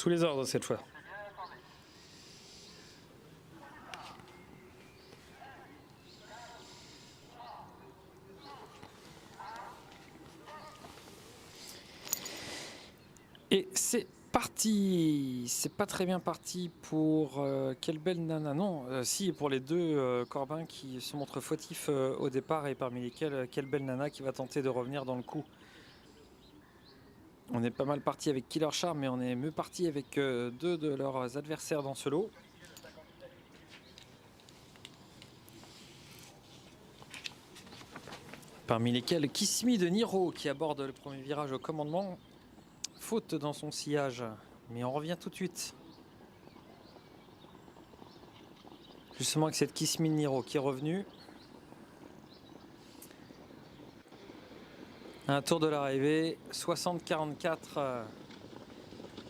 Tous les ordres cette fois. Et c'est parti. C'est pas très bien parti pour Quelle belle nana. Non, si, pour les deux Corbin qui se montrent fautifs au départ et parmi lesquels Quelle belle nana qui va tenter de revenir dans le coup. On est pas mal parti avec Killer Charm, mais on est mieux parti avec deux de leurs adversaires dans ce lot. Parmi lesquels Kiss Me de Niro qui aborde le premier virage au commandement. Faute dans son sillage, mais on revient tout de suite. Justement avec cette Kiss Me de Niro qui est revenue. Un tour de l'arrivée, 60-44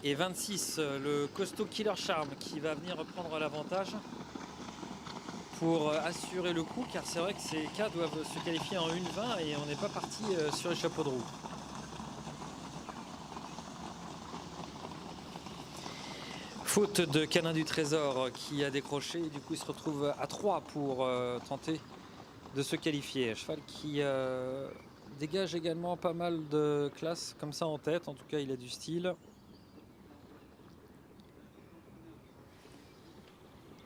et 26, le costaud Killer Charm qui va venir reprendre l'avantage pour assurer le coup, car c'est vrai que ces cas doivent se qualifier en 1-20 et on n'est pas parti sur les chapeaux de roue. Faute de Canin du Trésor qui a décroché et du coup il se retrouve à 3 pour tenter de se qualifier. Cheval qui dégage également pas mal de classe comme ça en tête, en tout cas il a du style.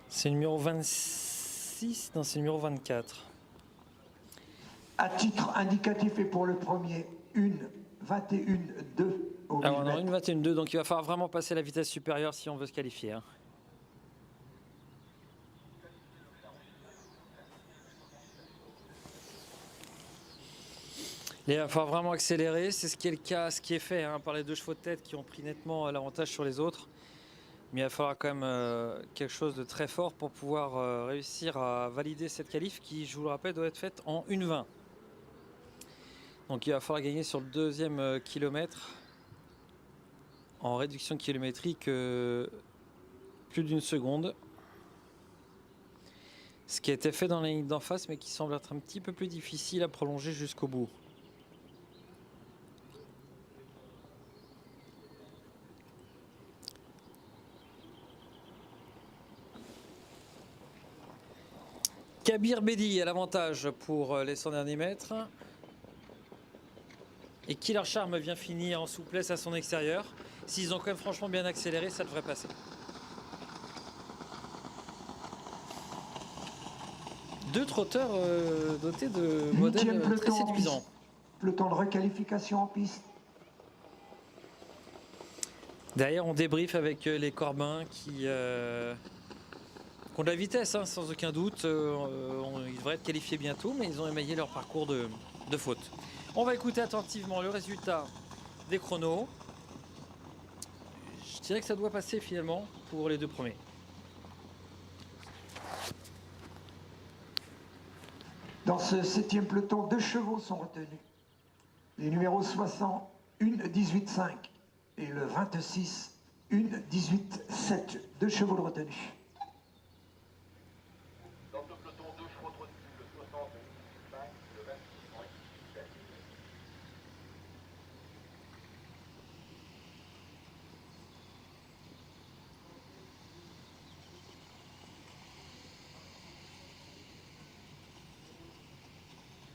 C'est le numéro 26, non c'est le numéro 24. À titre indicatif et pour le premier, 1-21-2 au Alors on a millimètre. 1-21-2, donc il va falloir vraiment passer la vitesse supérieure si on veut se qualifier. Hein. Il va falloir vraiment accélérer, c'est ce qui est le cas, ce qui est fait par les deux chevaux de tête qui ont pris nettement l'avantage sur les autres. Mais il va falloir quand même quelque chose de très fort pour pouvoir réussir à valider cette qualif qui, je vous le rappelle, doit être faite en 1-20. Donc il va falloir gagner sur le deuxième kilomètre en réduction kilométrique plus d'une seconde. Ce qui a été fait dans la ligne d'en face mais qui semble être un petit peu plus difficile à prolonger jusqu'au bout. Kabir Bedi à l'avantage pour les 100 derniers mètres. Et Killer Charm vient finir en souplesse à son extérieur. S'ils ont quand même franchement bien accéléré, ça devrait passer. Deux trotteurs dotés de modèles très séduisants. Peloton de requalification en piste. Derrière, on débriefe avec les Corbins qui ont de la vitesse, sans aucun doute. Ils devraient être qualifiés bientôt, mais ils ont émaillé leur parcours de faute. On va écouter attentivement le résultat des chronos. Je dirais que ça doit passer finalement pour les deux premiers. Dans ce 7e peloton, 2 chevaux sont retenus. Les numéros 60, 1-18-5 et le 26, 1-18-7. 2 chevaux de retenue.